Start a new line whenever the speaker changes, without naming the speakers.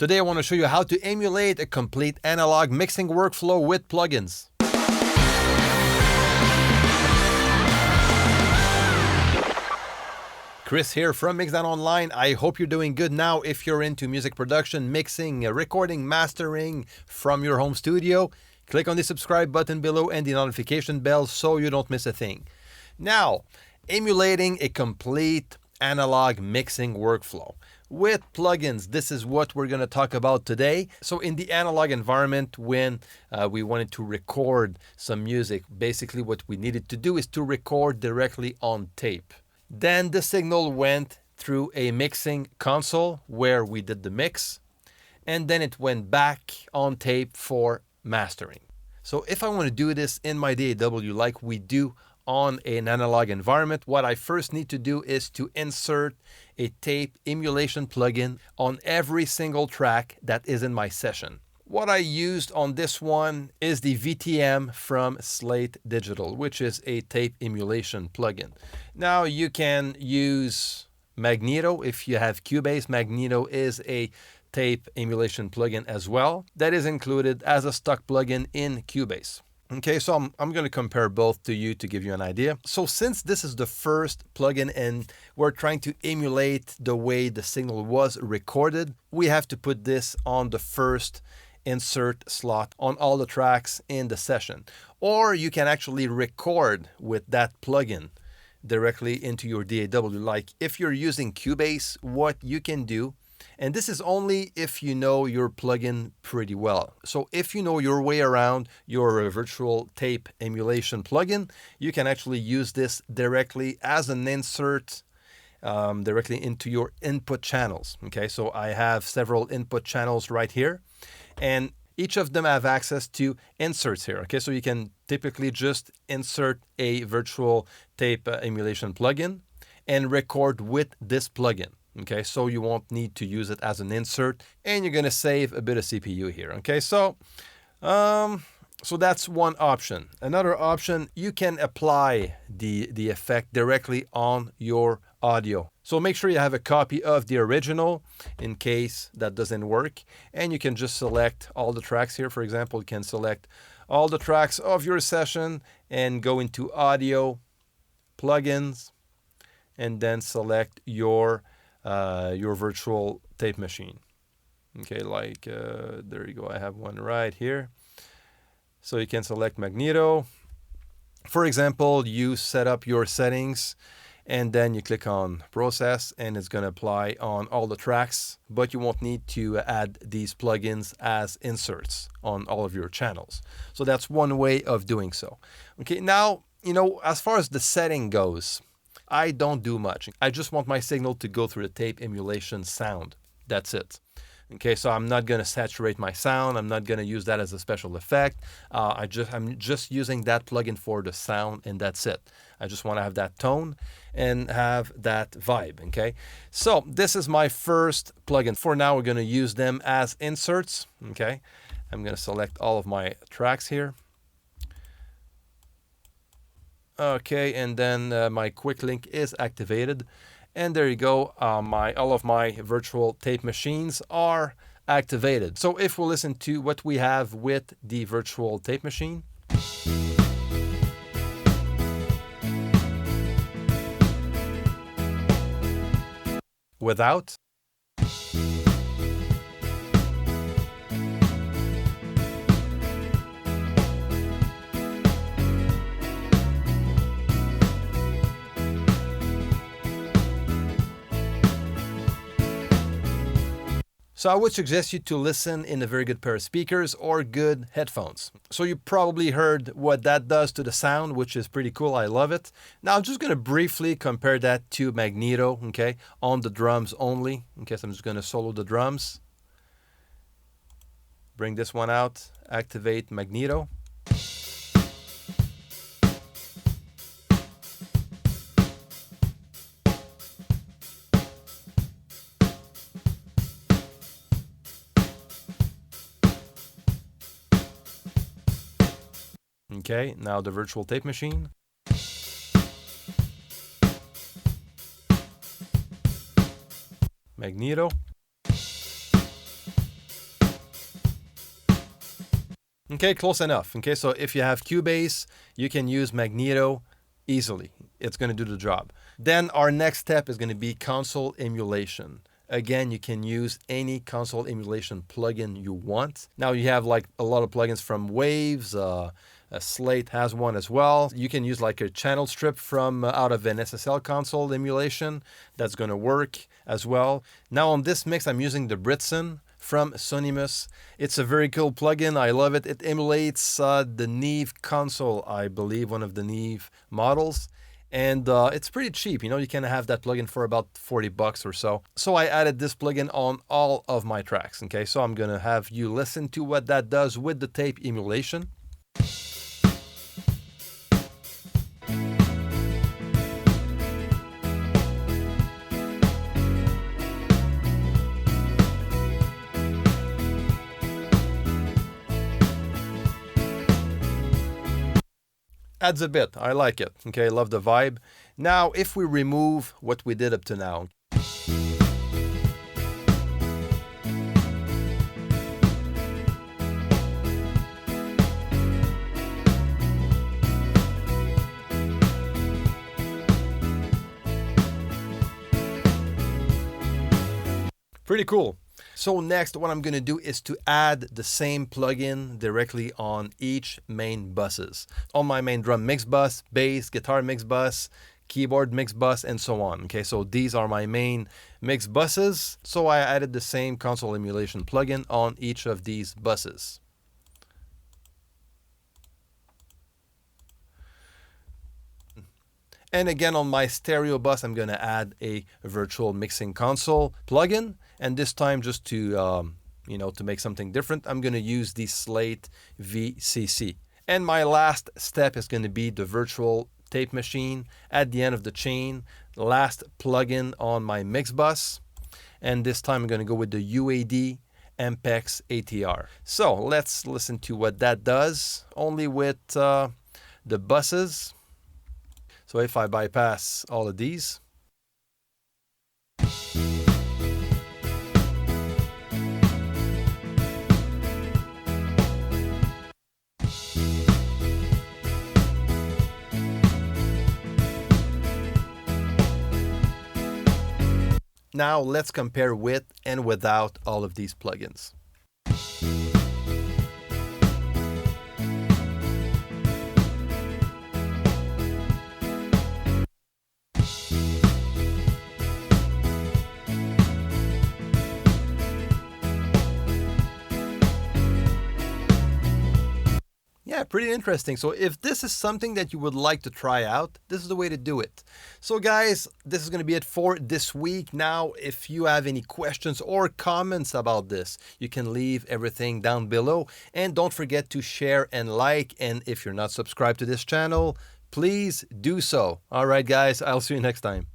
Today I want to show you how to emulate a complete analog mixing workflow with plugins. Chris here from Mixdown Online. I hope you're doing good now. If you're into music production, mixing, recording, mastering from your home studio, click on the subscribe button below and the notification bell so you don't miss a thing. Now, emulating a complete analog mixing workflow with plugins. This is what we're going to talk about today. So in the analog environment, when we wanted to record some music, basically what we needed to do is to record directly on tape. Then the signal went through a mixing console where we did the mix, and then it went back on tape for mastering. So if I want to do this in my DAW like we do on an analog environment, what I first need to do is to insert a tape emulation plugin on every single track that is in my session. What I used on this one is the VTM from Slate Digital, which is a tape emulation plugin. Now you can use Magneto if you have Cubase. Magneto is a tape emulation plugin as well. That is included as a stock plugin in Cubase. Okay, so I'm going to compare both to you to give you an idea. So since this is the first plugin and we're trying to emulate the way the signal was recorded, we have to put this on the first insert slot on all the tracks in the session. Or you can actually record with that plugin directly into your DAW. Like if you're using Cubase, what you can do, and this is only if you know your plugin pretty well. So if you know your way around your virtual tape emulation plugin, you can actually use this directly as an insert directly into your input channels. Okay, so I have several input channels right here, and each of them have access to inserts here. Okay, so you can typically just insert a virtual tape emulation plugin and record with this plugin. Okay, so you won't need to use it as an insert, and you're going to save a bit of CPU here. Okay, so that's one option. Another option, you can apply the effect directly on your audio. So make sure you have a copy of the original in case that doesn't work, and you can just select all the tracks here. For example, you can select all the tracks of your session and go into audio, plugins, and then select your virtual tape machine. Okay, like there you go. I have one right here. So you can select Magneto. For example, you set up your settings and then you click on process and it's going to apply on all the tracks, but you won't need to add these plugins as inserts on all of your channels. So that's one way of doing so. Okay, now, as far as the setting goes, I don't do much. I just want my signal to go through the tape emulation sound. That's it. Okay, so I'm not going to saturate my sound. I'm not going to use that as a special effect. I'm just using that plugin for the sound, and that's it. I just want to have that tone and have that vibe. Okay, so this is my first plugin. For now, we're going to use them as inserts. Okay, I'm going to select all of my tracks here. Okay, and then my quick link is activated, and there you go. All of my virtual tape machines are activated. So if we listen to what we have with the virtual tape machine, without, so I would suggest you to listen in a very good pair of speakers or good headphones. So you probably heard what that does to the sound, which is pretty cool. I love it. Now I'm just going to briefly compare that to Magneto, okay, on the drums only. Okay, so I'm just going to solo the drums. Bring this one out, activate Magneto. Okay, now the virtual tape machine. Magneto. Okay, close enough. Okay, so if you have Cubase, you can use Magneto easily. It's going to do the job. Then our next step is going to be console emulation. Again, you can use any console emulation plugin you want. Now you have like a lot of plugins from Waves. Slate has one as well. You can use like a channel strip from out of an SSL console emulation. That's going to work as well. Now on this mix, I'm using the Britson from Sonimus. It's a very cool plugin. I love it. It emulates the Neve console, I believe, one of the Neve models. And it's pretty cheap. You know, you can have that plugin for about 40 bucks or so. So I added this plugin on all of my tracks. Okay, so I'm gonna have you listen to what that does with the tape emulation. Adds a bit. I like it. Okay, love the vibe. Now, if we remove what we did up to now. Pretty cool. So next, what I'm going to do is to add the same plugin directly on each main buses. On my main drum mix bus, bass, guitar mix bus, keyboard mix bus, and so on. Okay, so these are my main mix buses. So I added the same console emulation plugin on each of these buses. And again, on my stereo bus, I'm going to add a virtual mixing console plugin. And this time, just to, to make something different, I'm going to use the Slate VCC. And my last step is going to be the virtual tape machine at the end of the chain. Last plugin on my mix bus. And this time, I'm going to go with the UAD Ampex ATR. So let's listen to what that does, only with the buses. So if I bypass all of these, now let's compare with and without all of these plugins. Yeah, pretty interesting. So if this is something that you would like to try out, this is the way to do it. So guys, this is going to be it for this week. Now, if you have any questions or comments about this, you can leave everything down below. And don't forget to share and like. And if you're not subscribed to this channel, please do so. All right, guys, I'll see you next time.